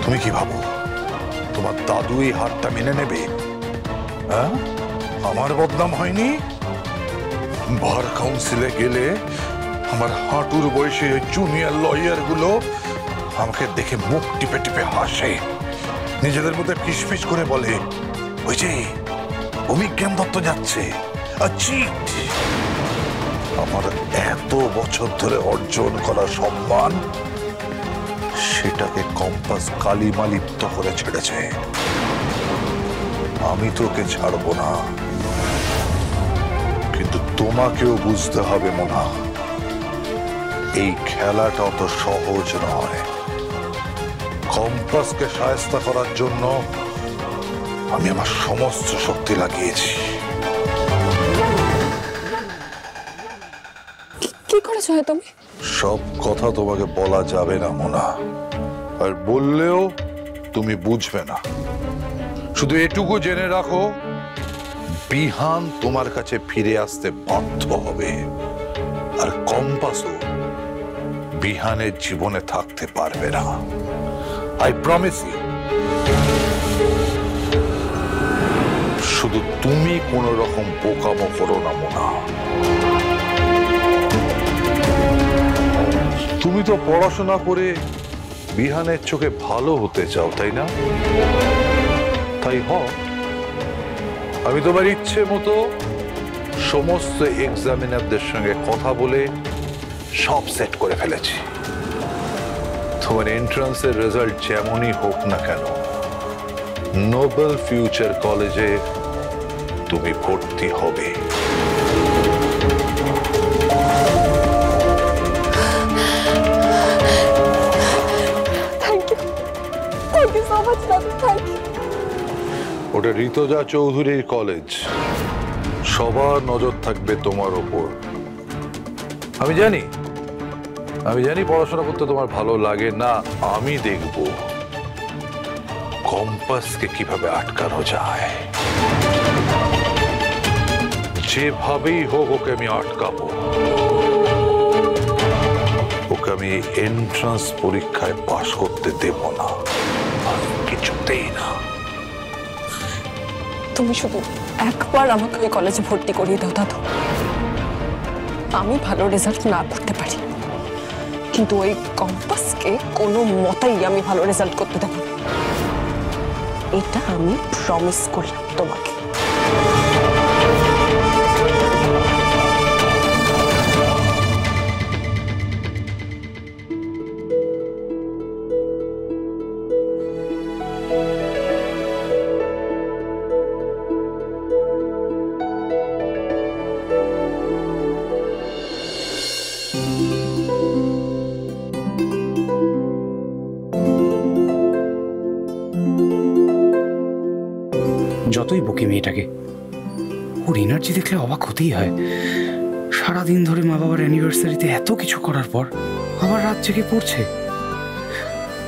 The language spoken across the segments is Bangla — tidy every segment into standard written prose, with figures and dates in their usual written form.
তুমি কি ভাবো তোমার দাদু এই হারটা মেনে নেবে? হ্যাঁ, আমার বদনাম হয়নি? বার কাউন্সিলে গেলে আমার হাঁটুর বয়সে জুনিয়র লয়ার গুলো আমাকে দেখে মুখ টিপে টিপে হাসে, নিজেদের মধ্যে ফিসফিস করে বলে, ওই যে অভিজ্ঞান দত্ত যাচ্ছে। আমার এত বছর ধরে অর্জন করা সম্মান সেটাকে কম্পাস কালিমালিপ্ত করে ছেড়েছে। আমি তোকে ছাড়বো না, কিন্তু তোমাকেও বুঝতে হবে মোনা, এই খেলাটা অত সহজ নয়। কম্পাসকে সাহায্য করার জন্য আমি আমার সমস্ত শক্তি লাগিয়েছি। কি করেছো তুমি? সব কথা তোমাকে বলা যাবে না মোনা, আর বললেও তুমি বুঝবে না। শুধু এটুকু জেনে রাখো, বিহান তোমার কাছে ফিরে আসতে বাধ্য হবে, আর কম্পাসও বিহানের জীবনে থাকতে পারবে না। I promise you. শুধু তুমি কোন রকম বোকামো করো না মোনা। তুমি তো পড়াশোনা করে বিহানের চোখে ভালো হতে চাও, তাই না? তাই হও। আমি তোমার ইচ্ছে মতো সমস্ত এক্সামিনারদের সঙ্গে কথা বলে সব সেট করে ফেলেছি। তোমার এন্ট্রান্সের রেজাল্ট যেমনই হোক না কেন, নোবেল ফিউচার কলেজে তুমি ভর্তি হবে। ওটা ঋতুজা চৌধুরীর কলেজ, সবার নজর থাকবে তোমার ওপর। আমি জানি পড়াশোনা করতে তোমার ভালো লাগে না। আমি দেখব কম্পাসকে কিভাবে আটকানো যায়। যেভাবেই হোক ওকে আমি আটকাবো। ওকে আমি এন্ট্রান্স পরীক্ষায় পাশ করতে দেব না, কিছুতেই না। তুমি শুধু একবার আমাকে ওই কলেজে ভর্তি করিয়ে দাও দাদু। আমি ভালো রেজাল্ট না করতে পারি, কিন্তু ওই কম্পাসকে কোনো মতেই আমি ভালো রেজাল্ট করতে দেব না। এটা আমি প্রমিস করলাম তোমাকে। যতই বকি মেয়েটাকে, ওর এনার্জি দেখলে অবাক হতেই হয়। সারাদিন ধরে মা বাবার অ্যানিভার্সারিতে এত কিছু করার পর আবার রাত জেগে পড়ছে।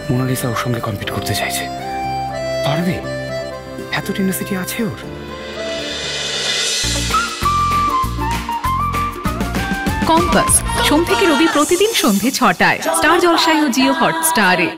মোনালিসা ওর সঙ্গে কম্পিট করতে চাইছে, পারবে? এত টেন্ডাসিটি আছে ওর। কম্পাস সোম থেকে রবি প্রতিদিন সন্ধ্যে ৬টায় স্টার জলসায় ও জিও হটস্টারে।